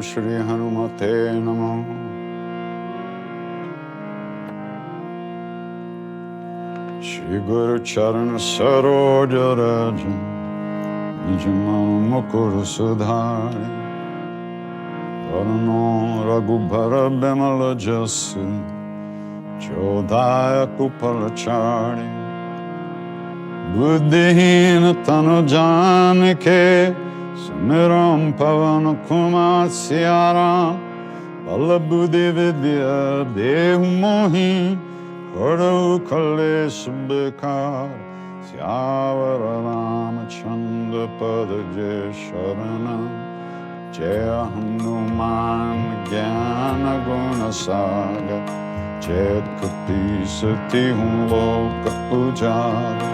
Shri Hanumate Namo. Shri Guru Charana Saroja Raja Nijamana Mukuru Sudhari Varano Raghubhara Bimala Jasu Chodaya Kupalachari Buddhihina Tanu Janike Sumiram Pavana Kumar Siaram Bala Buddhi Vidya Dehu Mohi Hara Kale Subhikar Syavara Ramachandra Pada Jai Sharanam Jaya Hanuman Gyana Guna Saga Jai Kapi Sati Hum Loka Pujara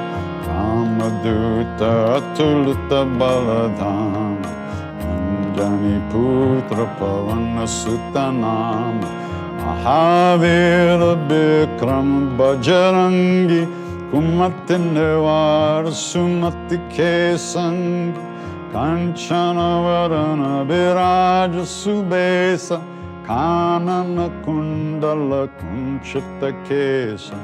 Ramaduta Atulita Baladham Anjani Putra Pavana Sutanam Mahavira Bikram Bajarangi Kumati Nivar Sumati Kesangi Kanchana Varana Viraja Subesa Kanana Kundala Kunchita Kesa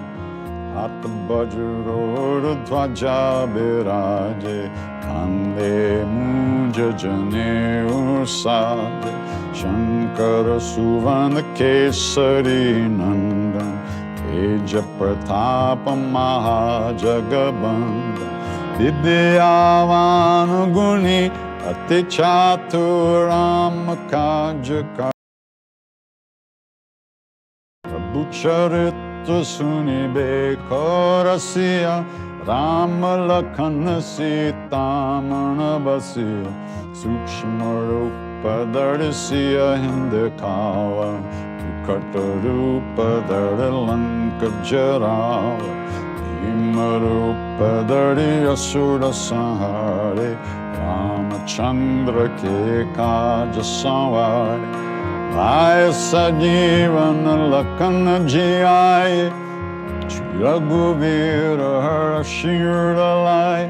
At Bajroda Dvaja Viraje Kande Muja Jane Ursade Shankara Suvana Kesari Nandan Teja Pratapa Mahajagabanda Vidyavanu Guni Ati Chaturam Kajaka Prabhu Charita Suni Bekorasiya Rama Lakhana Sita Manabasiya Sukshma Rupa Darisiya Hindikava Vikata Rupa Darilanka Jarava Bhima Rupa Dari Asura Sanhare Ramachandra Ke Kaja Sanvare Vaya Sajivana Lakana Jiaye Raghuvira Shiralai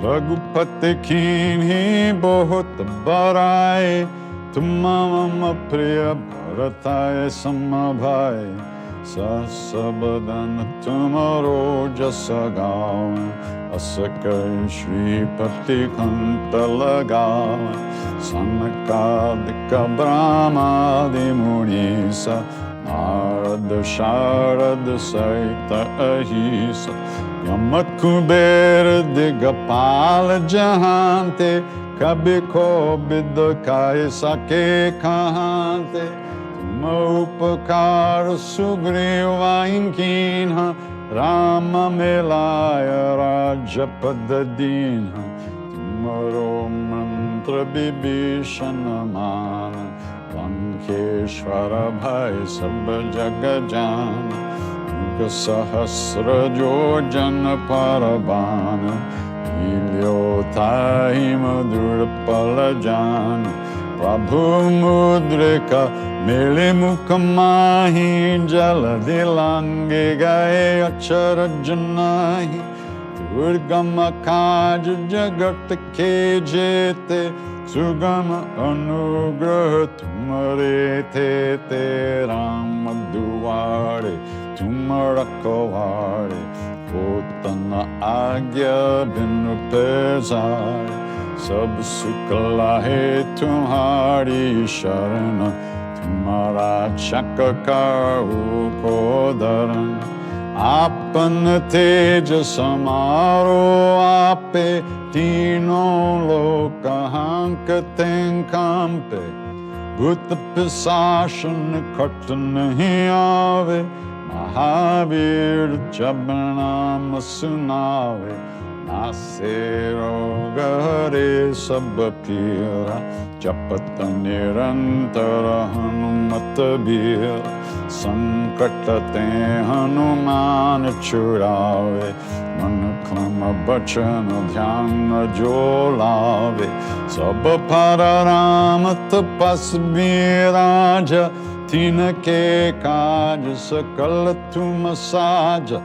Raghupati Kinhi Bahut Barai Tumama Priya Bharataya Samabhai Sasabadan Tumaro Jasagawa Asakar Shripati Kantalagawa Sanakadika Brahmadi Munisa Narada Sharada Saita Ahisa Yamat Kubera Digapala Jahante Kabiko Bidakaya Sake Kahante Tuma Sugriva Inkinha Rama Melaya Rajapadadinha Tumaro Mantra Bibhishana Mana Lankeshwara Bhai Sabha Jagajana Yuga Sahasra Jojana Parabana Ilyotai Madhurapalajana Prabhu Mudrika Mili Mukamahi Jaladilangi Gaye Acharajanahi Durgama Kaja Jagat Ke Jete Sugama Anugraha Tumare Te Rama Duware Tumarakovare Kotana Agya Binu Pesare Sab Sukla Hai Tumhari Sharana Tumhara Chakakar Ukodaran Apan Teja Samaro Ape Tino Lokahanka Tenkampe Bhuta Pisashan Kartanahi Ave Mahavir Jabnama Sunave Nasero Gare Sabapira Japata Nirantara Hanumatabir Sankatate Hanuman Churave Manuklama Bachana Dhyana Jolave Sabapara Tapasviraja Tina Ke Kaja Sakala Tumasaja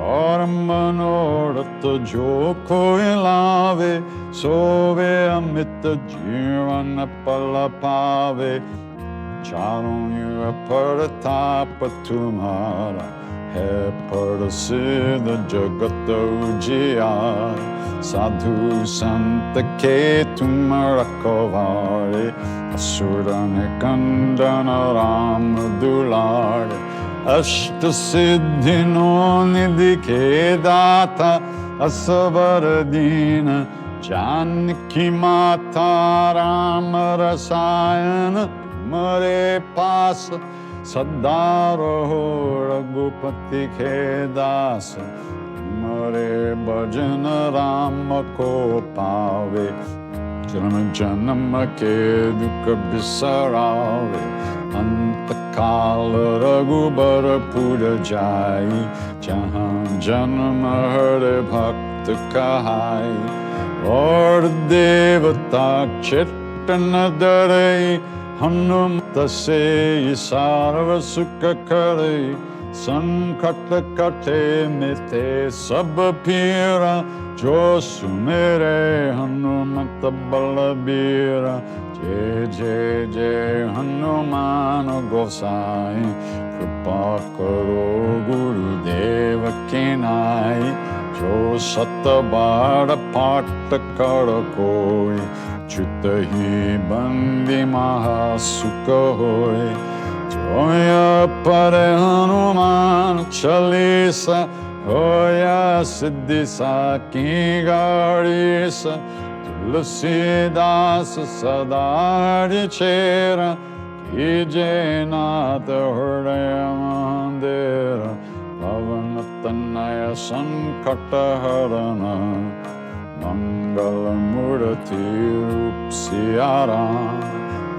और मनोरथ जो कोई लावे, सोवे अमित जीवन पल पावे। चारों युग प्रताप तुम्हारा, है प्रसिद्ध जगत उजियार। साधु संत के तुम रखवारे, असुर निकंदन राम दुलारे। अष्ट सिद्धि नो निधि के दाता, असवर दीन जानकी माता। राम रसायन तुम्हारे पास, सदा रहो रघुपति के दास। तुम्हारे भजन राम को पावे, जन्म जन्म के दुख बिसरावे। अंत काल रघुबर पुर जाई, जहाँ जन्म हर भक्त कहाई। और देवता चित्त न डरई, हनुमत से सर्व सुख करई। संकट कटे मिटे सब पीरा, जो सुमेरे हनुमत बलबीरा। जय जय जय हनुमान गोसाई, कृपा करो गुरुदेव की नाई। जो सत बार पाठ कर कोई, चित ही बंदी महासुख होय। जोया पर हनुमान चालीसा, होया सिद्धि साकी गौरीसा। तुलसीदास सदा हरिचेरा, कीजय नाथ हृदय मंदिर। पवन तनय संकट हरण, मंगल मूर्ति रूप सिया राम।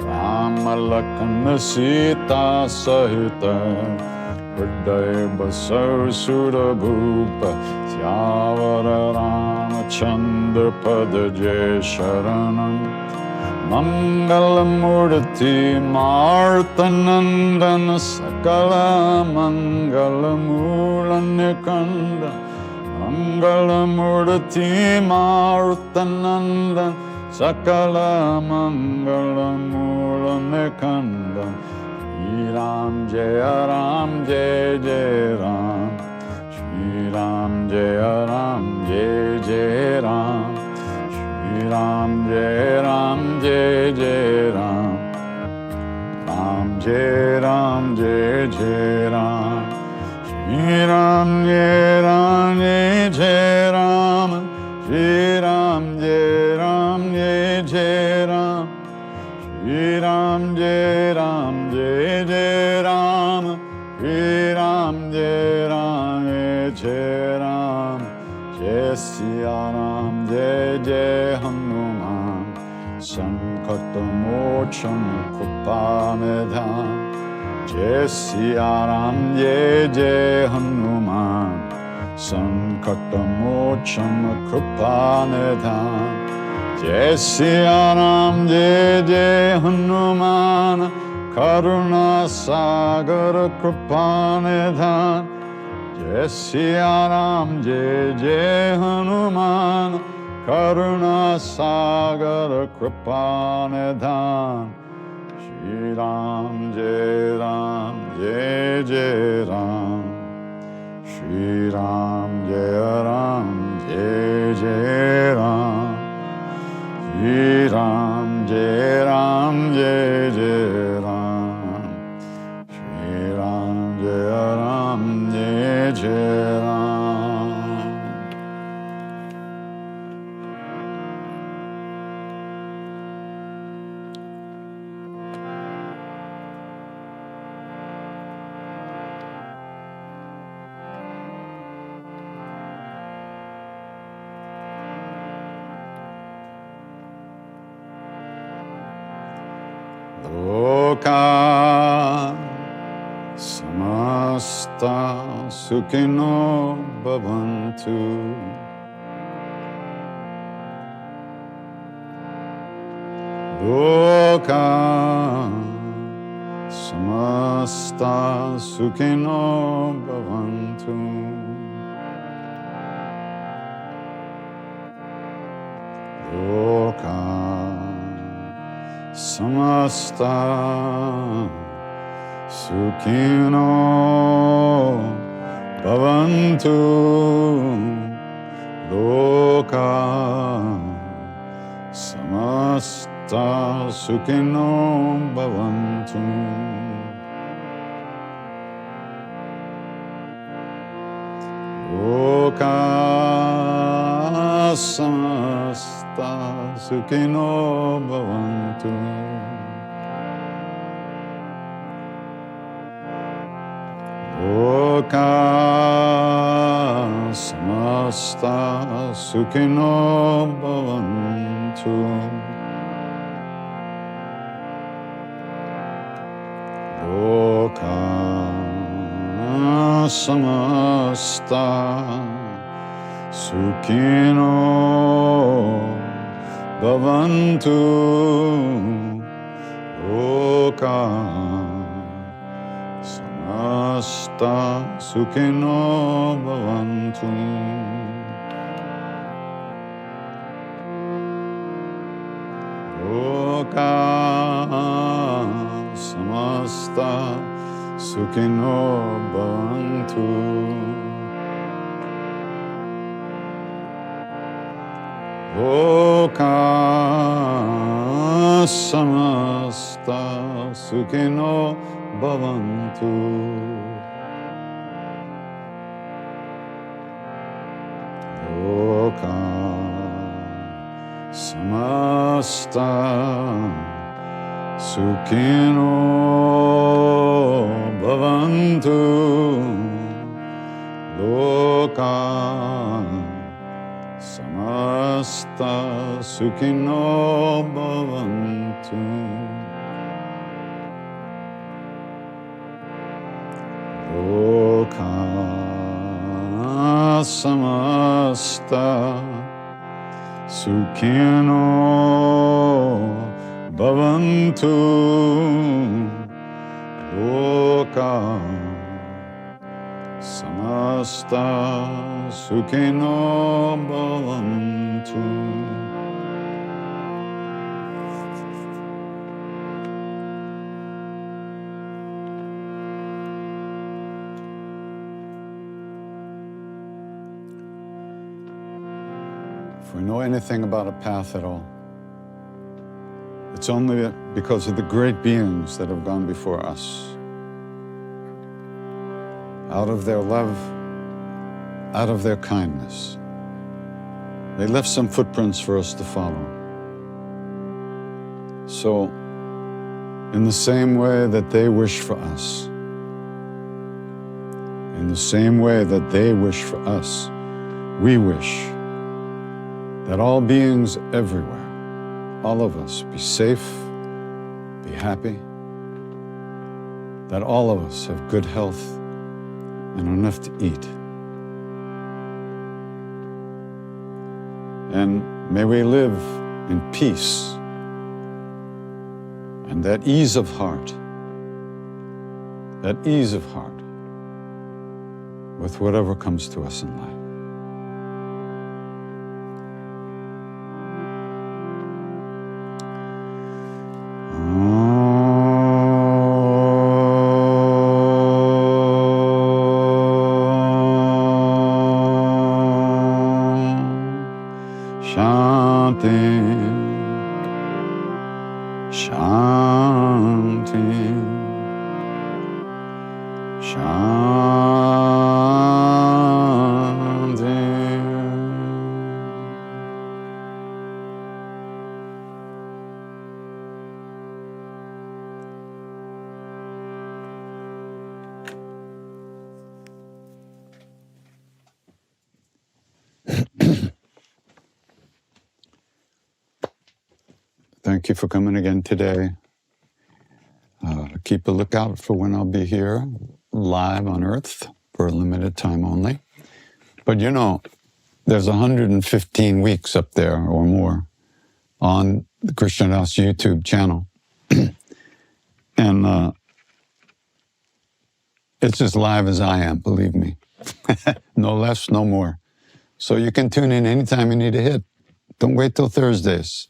राम लखन सीता सहित, हृदय बसौ सुरभूप। सियावर रामचंद्र पद जय शरणं। मंगल मूर्ति मारुत नंदन, सकल मंगल मूल निकंदन। मंगल मूर्ति मारुत नंदन, सकल मंगल मूल निकंदन। श्री राम जय जय राम, श्री राम जय जय राम। श्री राम जय जय राम, राम जय जय राम। श्री राम जय जय राम, श्री राम जय जय राम। श्री राम जय जय राम, श्री राम जय जय राम। जय सिया राम जय जय हनुमान, संकट मोचन कृपा निधान। जय सिया राम जय जय हनुमान, संकट मोचन कृपा निधान। जय सिया राम जय जय हनुमान, करुणा सागर कृपा निधान। जय सिया राम जय जय हनुमान, करुणा सागर कृपा निधान। श्री राम जय जय राम, श्री राम जय जय राम। श्री राम जय जय राम, श्री राम जय जय Ram. Loka samasta sukhino bhavantu. Loka samasta sukhino bhavantu. loka samasta sukhino bhavantu loka samasta sukhino bhavantu loka samasta sukhino bhavantu loka samasta sukhino bhavantu loka samasta sukhino bhavantu loka samasta sukhino bhavantu loka samasta sukhino bhavantu loka samasta sukhino bhavantu loka samasta sukhino bhavantu loka samasta sukhino bhavantu loka samasta sukhino bhavantu loka samasta sukhino bhavantu If we know anything about a path at all, it's only because of the great beings that have gone before us. Out of their love, out of their kindness, they left some footprints for us to follow. So, in the same way that they wish for us, in the same way that they wish for us, we wish that all beings everywhere, all of us, be safe, be happy, that all of us have good health and enough to eat. And may we live in peace and that ease of heart with whatever comes to us in life. Chanting, chanting, chanting. Thank you for coming again today. Keep a lookout for when I'll be here live on Earth for a limited time only. But you know, there's 115 weeks up there or more on the Krishna Das YouTube channel. And it's as live as I am, believe me. No less, no more. So you can tune in anytime you need a hit. Don't wait till Thursdays.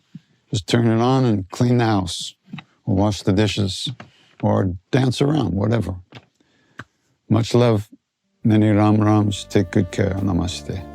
Just turn it on and clean the house, or wash the dishes, or dance around, whatever. Much love. Many Ram Rams. Take good care. Namaste.